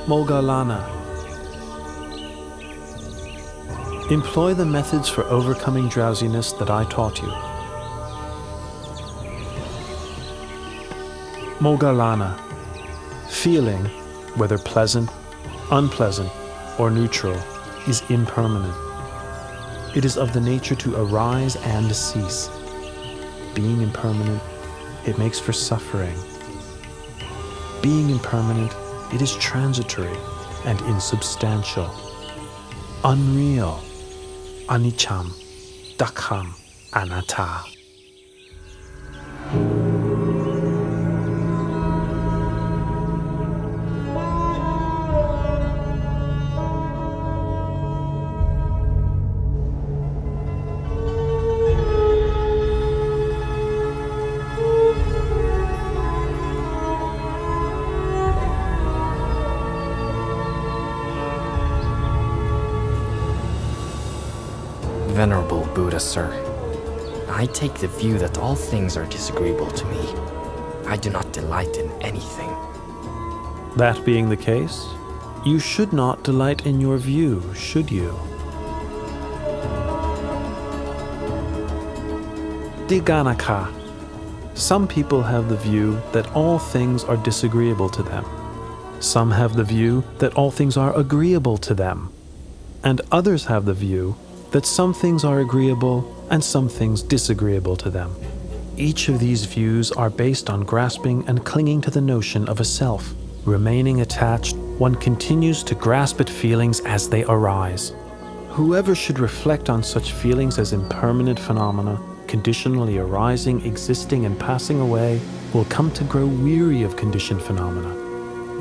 Moggallana. Employ the methods for overcoming drowsiness that I taught you. Moggallana. Feeling, whether pleasant, unpleasant, or neutral, is impermanent. It is of the nature to arise and cease. Being impermanent, it makes for suffering. Being impermanent, it is transitory and insubstantial. Unreal, aniccham, dukkhaṃ, anatta. Venerable Buddha, sir, I take the view that all things are disagreeable to me. I do not delight in anything. That being the case, you should not delight in your view, should you? Diganaka. Some people have the view that all things are disagreeable to them. Some have the view that all things are agreeable to them. And others have the view that some things are agreeable and some things disagreeable to them. Each of these views are based on grasping and clinging to the notion of a self. Remaining attached, one continues to grasp at feelings as they arise. Whoever should reflect on such feelings as impermanent phenomena, conditionally arising, existing, and passing away, will come to grow weary of conditioned phenomena.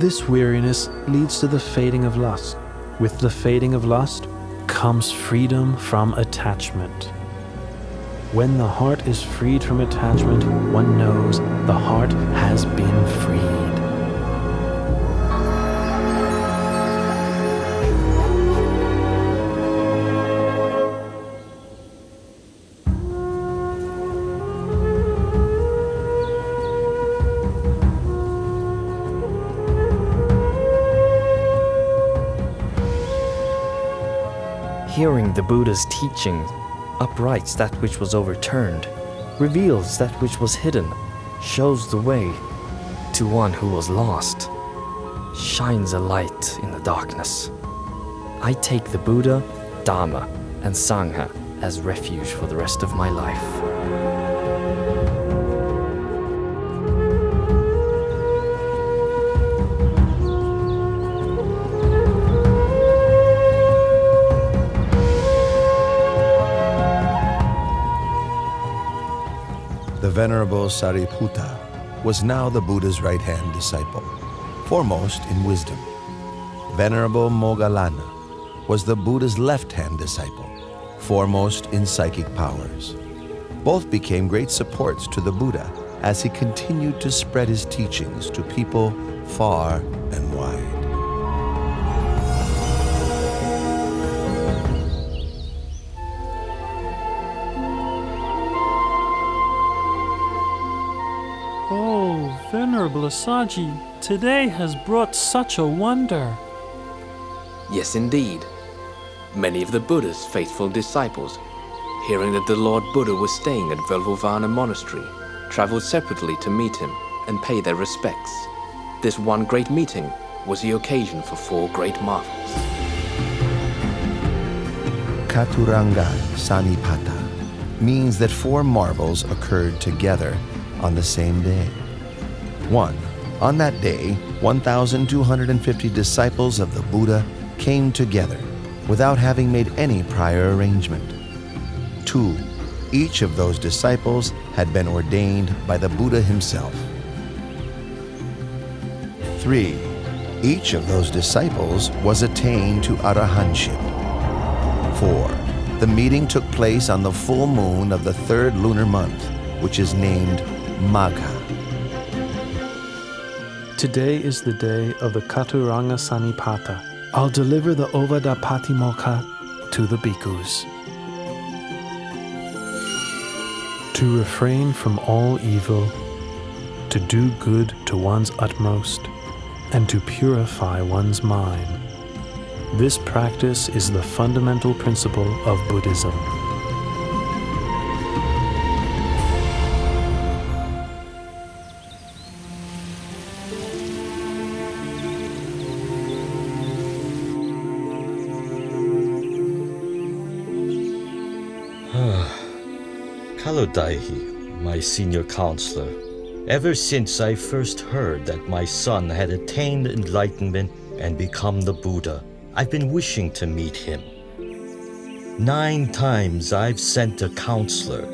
This weariness leads to the fading of lust. With the fading of lust comes freedom from attachment. When the heart is freed from attachment, one knows the heart has been freed. Hearing the Buddha's teaching uprights that which was overturned, reveals that which was hidden, shows the way to one who was lost, shines a light in the darkness. I take the Buddha, Dharma, and Sangha as refuge for the rest of my life. The Venerable Sariputta was now the Buddha's right-hand disciple, foremost in wisdom. Venerable Moggallana was the Buddha's left-hand disciple, foremost in psychic powers. Both became great supports to the Buddha as he continued to spread his teachings to people far and wide. Oh, Venerable Assaji, today has brought such a wonder. Yes, indeed. Many of the Buddha's faithful disciples, hearing that the Lord Buddha was staying at Velvovana Monastery, traveled separately to meet him and pay their respects. This one great meeting was the occasion for 4 great marvels. Chaturanga Sanipata means that 4 marvels occurred together on the same day. 1. On that day, 1,250 disciples of the Buddha came together without having made any prior arrangement. 2. Each of those disciples had been ordained by the Buddha himself. 3. Each of those disciples was attained to arahantship. 4. The meeting took place on the full moon of the 3rd lunar month, which is named Magha. Today is the day of the Chaturanga Sanipata. I'll deliver the Ovada Patimokkha to the bhikkhus. To refrain from all evil, to do good to one's utmost, and to purify one's mind. This practice is the fundamental principle of Buddhism. Kalodaihi, my senior counselor, ever since I first heard that my son had attained enlightenment and become the Buddha, I've been wishing to meet him. 9 times I've sent a counselor,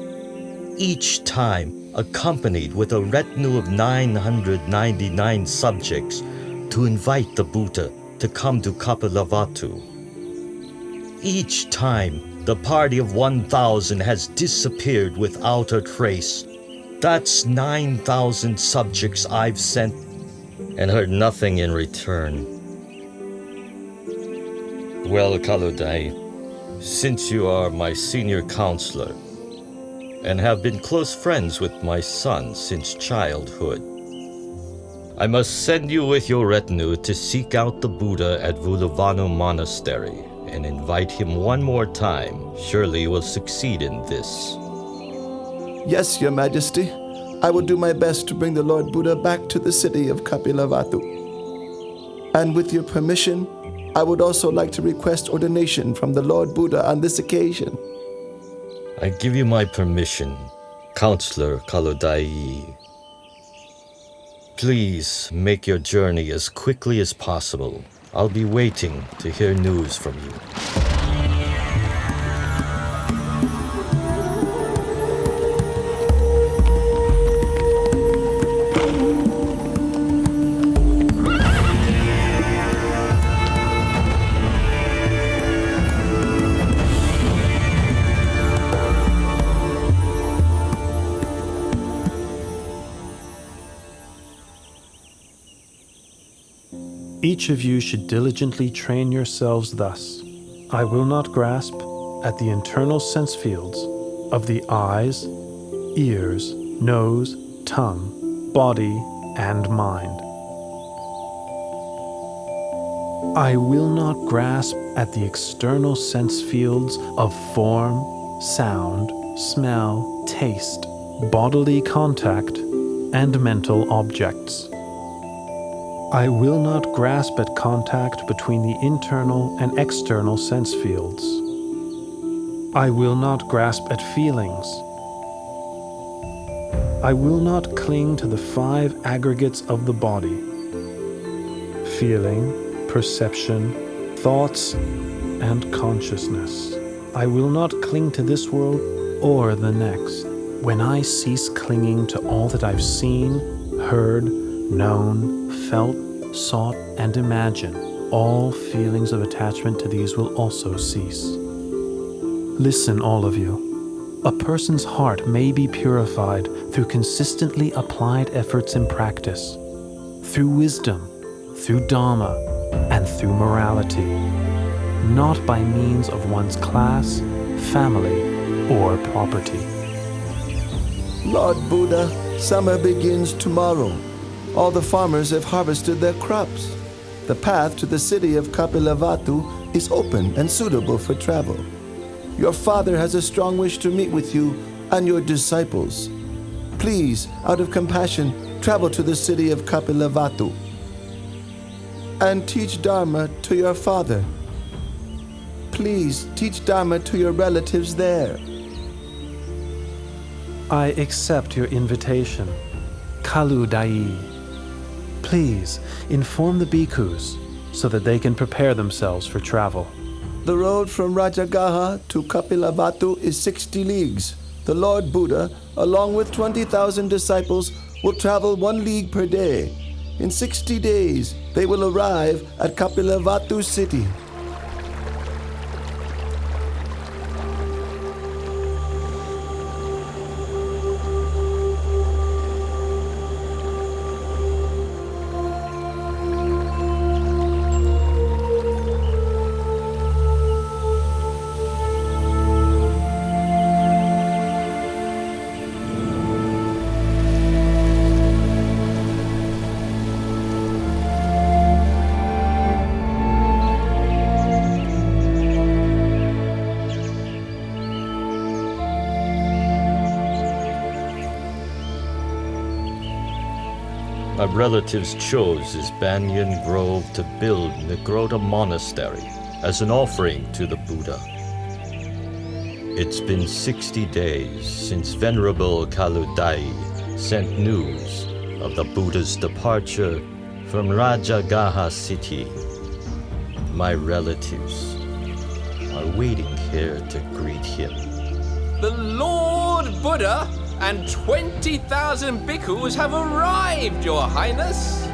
each time accompanied with a retinue of 999 subjects to invite the Buddha to come to Kapilavatthu. Each time, the party of 1,000 has disappeared without a trace. That's 9,000 subjects I've sent and heard nothing in return. Well, Kaludai, since you are my senior counselor and have been close friends with my son since childhood, I must send you with your retinue to seek out the Buddha at Vulavanu Monastery and invite him one more time. Surely you will succeed in this. Yes, Your Majesty. I will do my best to bring the Lord Buddha back to the city of Kapilavatthu. And with your permission, I would also like to request ordination from the Lord Buddha on this occasion. I give you my permission, Counselor Kalodai. Please make your journey as quickly as possible. I'll be waiting to hear news from you. Each of you should diligently train yourselves thus. I will not grasp at the internal sense fields of the eyes, ears, nose, tongue, body, and mind. I will not grasp at the external sense fields of form, sound, smell, taste, bodily contact, and mental objects. I will not grasp at contact between the internal and external sense fields. I will not grasp at feelings. I will not cling to the 5 aggregates of the body: feeling, perception, thoughts, and consciousness. I will not cling to this world or the next. When I cease clinging to all that I've seen, heard, known, felt, sought, and imagined, all feelings of attachment to these will also cease. Listen, all of you. A person's heart may be purified through consistently applied efforts in practice, through wisdom, through Dharma, and through morality, not by means of one's class, family, or property. Lord Buddha, summer begins tomorrow. All the farmers have harvested their crops. The path to the city of Kapilavatthu is open and suitable for travel. Your father has a strong wish to meet with you and your disciples. Please, out of compassion, travel to the city of Kapilavatthu and teach Dharma to your father. Please teach Dharma to your relatives there. I accept your invitation, Kaludai. Please inform the bhikkhus so that they can prepare themselves for travel. The road from Rajagaha to Kapilavatthu is 60 leagues. The Lord Buddha, along with 20,000 disciples, will travel 1 league per day. In 60 days, they will arrive at Kapilavatthu city. relatives chose this banyan grove to build Nigrota Monastery as an offering to the Buddha. It's been 60 days since Venerable Kaludai sent news of the Buddha's departure from Rajagaha city. My relatives are waiting here to greet him. The Lord Buddha and 20,000 bhikkhus have arrived, Your Highness.